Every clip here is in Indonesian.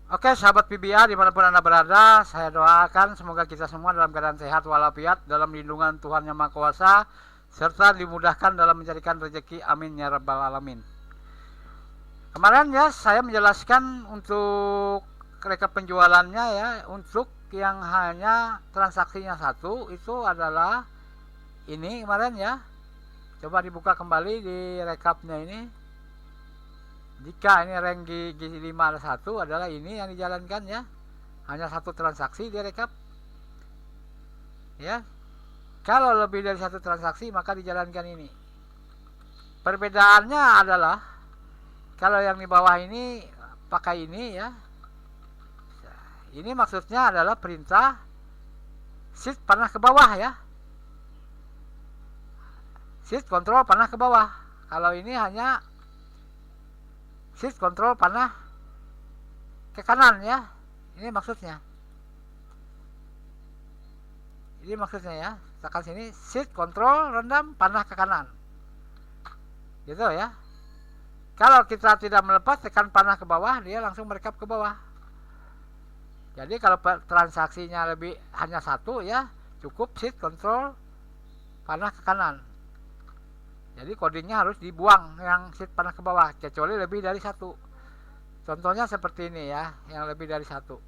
Oke, sahabat PBA dimanapun Anda berada, saya doakan semoga kita semua dalam keadaan sehat walafiat, dalam lindungan Tuhan Yang Maha Kuasa, serta dimudahkan dalam mencarikan rezeki. Amin ya rabbal alamin. Kemarin ya saya menjelaskan untuk rekap penjualannya ya, untuk yang hanya transaksinya satu itu adalah ini kemarin ya. Coba dibuka kembali di rekapnya ini. Jika ini rank G5 ada satu adalah ini yang dijalankan ya. Hanya satu transaksi direkap. Ya. Kalau lebih dari satu transaksi maka dijalankan ini. Perbedaannya adalah kalau yang di bawah ini pakai ini ya. Ini maksudnya adalah perintah shift panah ke bawah ya. Shift kontrol panah ke bawah. Kalau ini hanya shift kontrol panah ke kanan ya. Ini maksudnya. Ini maksudnya ya. Tekan sini shift kontrol rendam panah ke kanan. Gitu ya. Kalau kita tidak melepas tekan panah ke bawah, dia langsung merekap ke bawah. Jadi kalau transaksinya lebih hanya satu ya, cukup shift kontrol panah ke kanan. Jadi codingnya harus dibuang yang shift panah ke bawah, kecuali lebih dari satu. Contohnya seperti ini ya, yang lebih dari satu.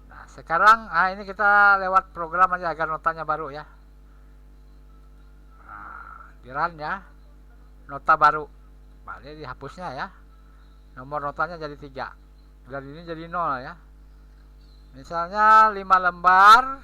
Nah sekarang ini kita lewat program aja agar notanya baru ya. Nah, di run ya, nota baru. Nah, ini dihapusnya ya. Nomor notanya jadi 3. Dan ini jadi 0 ya. Misalnya 5 lembar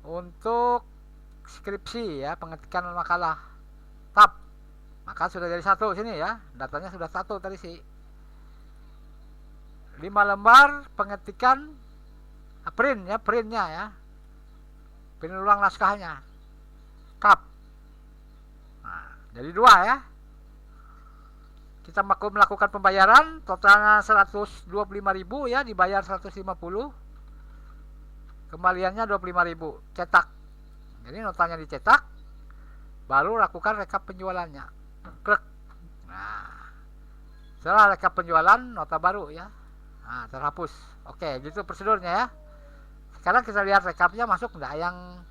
untuk skripsi ya, pengetikan makalah tab, maka sudah jadi 1 sini ya, datanya sudah 1 tadi sih. 5 lembar pengetikan print ya, printnya ya, print ulang naskahnya tab. Nah, jadi 2 ya. Kita melakukan pembayaran, totalnya 125.000 ya, dibayar 150, kembaliannya 25.000, cetak. Jadi notanya dicetak, baru lakukan rekap penjualannya. Klik. Nah, setelah rekap penjualan, nota baru ya. Nah, terhapus. Oke, gitu prosedurnya ya. Sekarang kita lihat rekapnya masuk enggak yang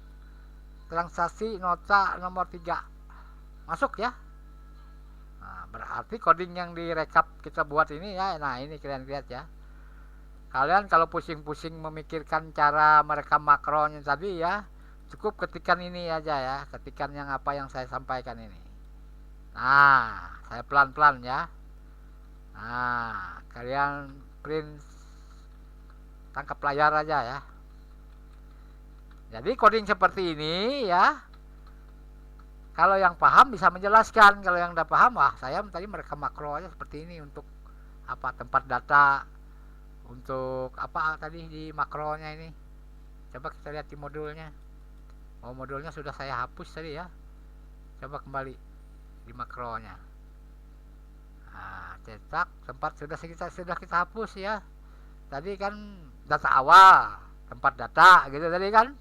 transaksi nota nomor 3. Masuk ya. Nah, berarti coding yang direkap kita buat ini ya. Nah, ini kalian lihat ya. Kalian kalau pusing-pusing memikirkan cara merekam makronya tadi ya, cukup ketikan ini aja ya, ketikan yang apa yang saya sampaikan ini. Nah, saya pelan-pelan ya. Nah, kalian print, tangkap layar aja ya. Jadi coding seperti ini ya. Kalau yang paham bisa menjelaskan, kalau yang tidak paham, saya tadi merekam makro aja seperti ini untuk apa, tempat data, untuk apa tadi di makronya ini. Coba kita lihat di modulnya. Oh, modulnya sudah saya hapus tadi ya. Coba kembali di makronya. Nah, cetak tempat sudah kita hapus ya. Tadi kan data awal, tempat data gitu tadi kan.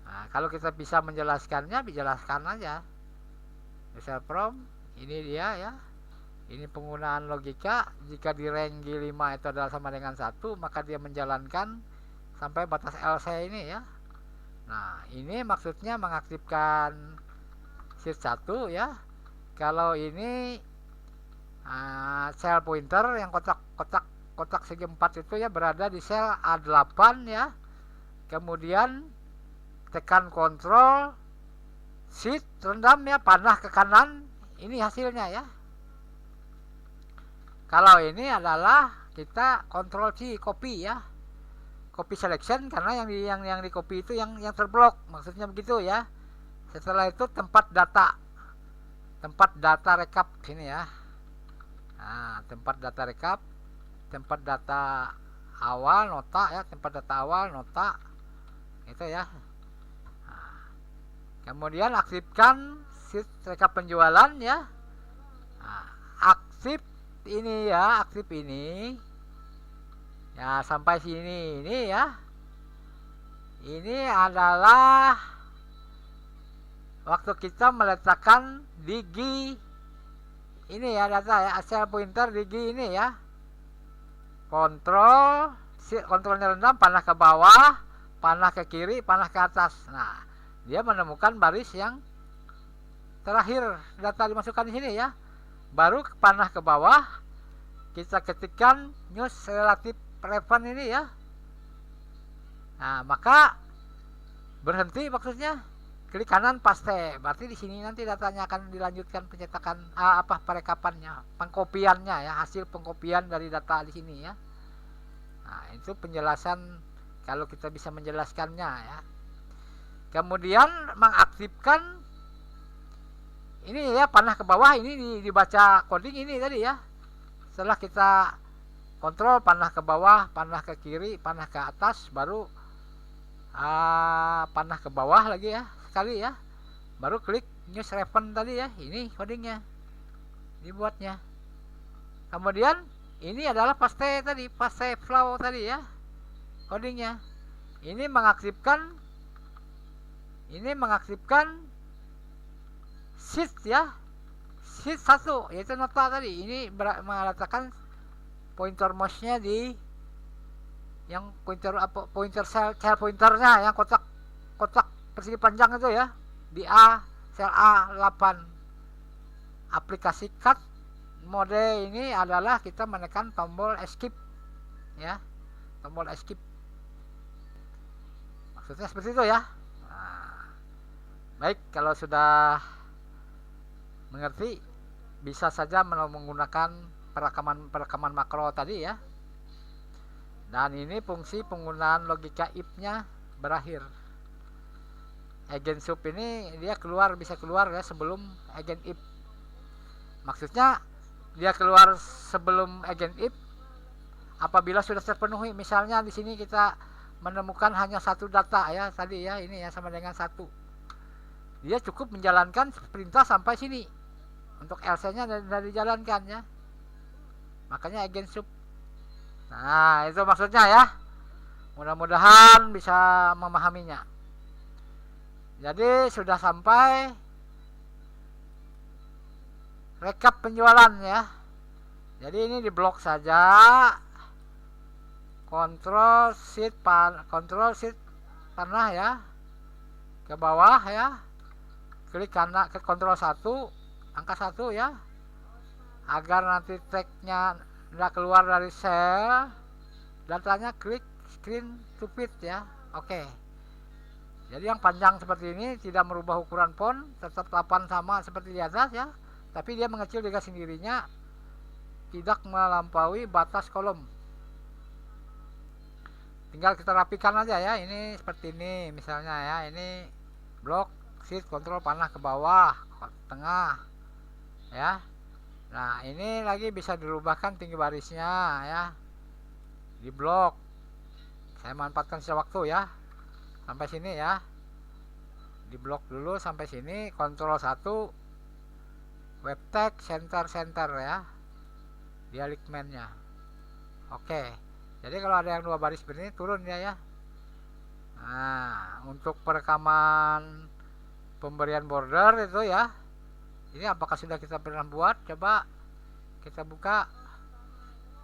Nah, kalau kita bisa menjelaskannya, dijelaskan aja. Misal from, ini dia ya. Ini penggunaan logika. Jika di rank G5 itu adalah sama dengan 1, maka dia menjalankan sampai batas LC ini ya. Nah, ini maksudnya mengaktifkan shift 1 ya. Kalau ini sel pointer yang kotak segi 4 itu ya berada di sel A8 ya. Kemudian tekan kontrol shift rendam ya, panah ke kanan. Ini hasilnya ya. Kalau ini adalah kita kontrol C, copy ya. Copy selection karena yang di copy itu yang terblok, maksudnya begitu ya. Setelah itu tempat data rekap sini ya. Nah, tempat data rekap, tempat data awal nota ya, tempat data awal nota itu ya. Nah, kemudian aktifkan sheet rekap penjualan ya. Nah, aktif ini ya, aktif ini ya sampai sini ini ya. Ini adalah waktu kita meletakkan digi ini ya, data ya, sel pointer digi ini ya. kontrolnya rendah, panah ke bawah, panah ke kiri, panah ke atas. Nah, dia menemukan baris yang terakhir data dimasukkan di sini ya. Baru panah ke bawah, kita ketikkan news relative relevant ini ya. Nah, maka berhenti maksudnya, klik kanan paste. Berarti di sini nanti datanya akan dilanjutkan pencetakan perekapannya, pengkopiannya ya, hasil pengkopian dari data di sini ya. Nah, itu penjelasan kalau kita bisa menjelaskannya ya. Kemudian mengaktifkan ini ya, panah ke bawah ini dibaca coding ini tadi ya. Setelah kita kontrol panah ke bawah, panah ke kiri, panah ke atas, baru panah ke bawah lagi ya sekali ya, baru klik news relevant tadi ya. Ini codingnya dibuatnya. Kemudian ini adalah paste tadi, paste flow tadi ya, codingnya. Ini mengaktifkan sheet ya, sheet 1 yaitu nota tadi. Ini meletakkan pointer mouse-nya di yang pointer cell pointernya yang kotak persegi panjang itu ya, di sel A8. Aplikasi cut mode ini adalah kita menekan tombol escape ya, tombol escape, maksudnya seperti itu ya. Nah, baik, kalau sudah mengerti bisa saja menggunakan perekaman makro tadi ya. Dan ini fungsi penggunaan logika if-nya berakhir. Agent sub ini dia bisa keluar ya sebelum agent if. Maksudnya dia keluar sebelum agent if apabila sudah terpenuhi. Misalnya di sini kita menemukan hanya satu data ya tadi ya, ini ya sama dengan 1. Dia cukup menjalankan perintah sampai sini. Untuk LC-nya dari dijalankan ya. Makanya agent sub. Nah, itu maksudnya ya. Mudah-mudahan bisa memahaminya. Jadi sudah sampai rekap penjualan ya. Jadi ini diblok saja. Control shift panah ya, ke bawah ya. Klik kanan ke kontrol 1, angka 1 ya. Agar nanti tagnya tidak keluar dari sel datanya, klik screen to fit ya. Oke. Jadi yang panjang seperti ini tidak merubah ukuran font, tetap 8 sama seperti di atas ya, tapi dia mengecil dengan sendirinya, tidak melampaui batas kolom. Tinggal kita rapikan aja ya. Ini seperti ini misalnya ya, ini blok shift kontrol panah ke bawah, ke tengah ya. Nah, ini lagi bisa dirubahkan tinggi barisnya ya. Di blok. Saya manfaatkan sisa waktu ya. Sampai sini ya. Di blok dulu sampai sini, kontrol 1 web tag center ya. Di alignment-nya. Oke. Jadi kalau ada yang 2 baris seperti ini turun ya. Nah, untuk perekaman pemberian border itu ya. Ini apakah sudah kita pernah buat? Coba kita buka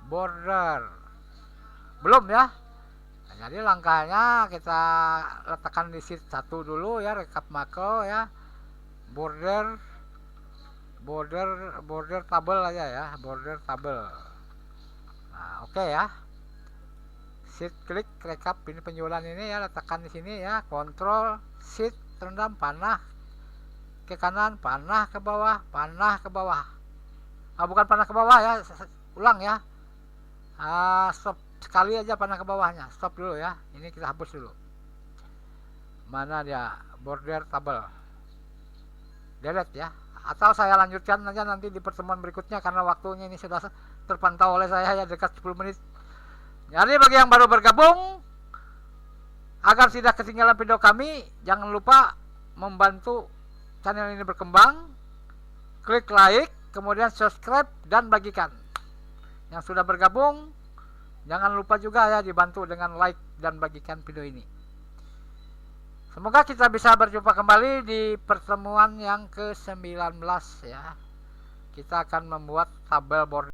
border. Belum ya? Nah, jadi langkahnya kita letakkan di sheet 1 dulu ya, rekap makro ya. Border table aja ya, border table. Nah, oke ya. Sheet klik rekap ini penjualan ini ya, letakkan di sini ya. Kontrol sheet rendam panah ke kanan, panah ke bawah, panah ke bawah. Bukan panah ke bawah ya, ulang ya. Stop sekali aja panah ke bawahnya, stop dulu ya. Ini kita hapus dulu. Mana dia? Border table. Delete ya. Atau saya lanjutkan aja nanti di pertemuan berikutnya karena waktunya ini sudah terpantau oleh saya ya, dekat 10 menit. Jadi bagi yang baru bergabung, agar tidak ketinggalan video kami, jangan lupa membantu channel ini berkembang, klik like, kemudian subscribe dan bagikan. Yang sudah bergabung, jangan lupa juga ya dibantu dengan like dan bagikan video ini. Semoga kita bisa berjumpa kembali di pertemuan yang ke-19 ya. Kita akan membuat tabel border.